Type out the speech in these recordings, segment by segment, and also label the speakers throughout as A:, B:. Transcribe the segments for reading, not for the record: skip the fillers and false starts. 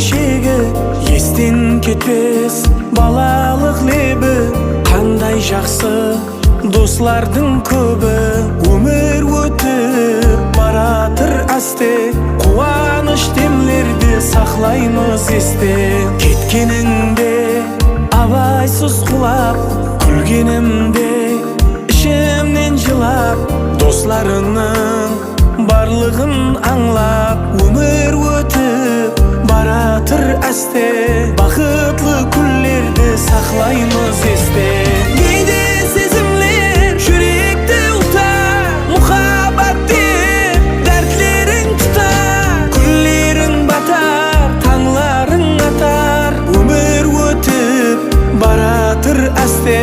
A: шегі, естен кетпес балалық лебі. Қандай жақсы достардың көбі, өмір өтіп баратыр әсте. Қуаныш демлерді сақлаймыз есте. Кеткеніңде абайсыз құлап, күлгенімде ішімнен жылап, достарының барлығын аңлап, өмір өтіп баратыр әсте. Бақытлы күндерді сақлаймыз есте. Кейде сезімлер жүректі ұлта, мұхаббат деп дәртлерің тұта. Күндерің батар, таңларың атар, өмір өтіп баратыр әсте.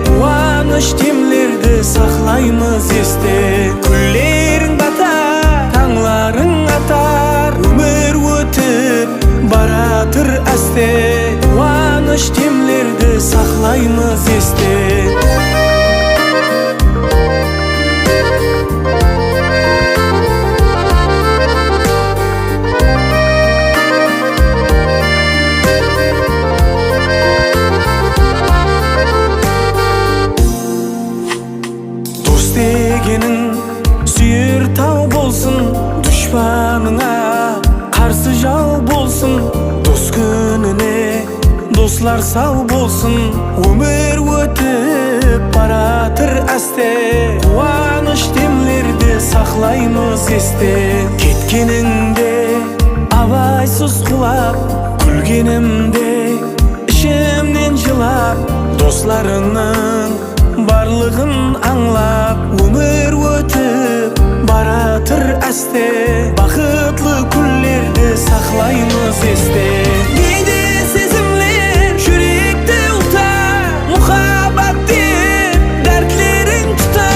A: Қуаныш демлерді сақлаймыз есте. Күндерің батар, таңларың атар, өмір өтіп баратыр әсте. Қуаныш демлерді сақлаймыз есте. Дос дегенің сүйер тау болсын, дұшпаныңа қарсы жау болсын. Дос күніне достар сау болсын, өмір өтіп баратыр әсте. Қуаныш демлерді сақлаймыз есте. Кеткеніңде абайсыз құлап, күлгенімде ішімнен жылап, достарының барлығын аңлап, өмір өтіп баратыр әсте. Бақытлы күндерді сақлаймыз есте. Кейде сезімлер жүректі ұлта, мұхаббат деп дәртлерің тұта.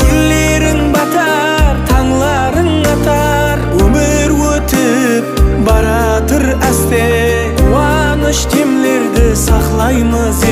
A: Күндерің батар, таңларың атар, өмір өтіп баратыр әсте. Қуаныш демлерді сақлаймыз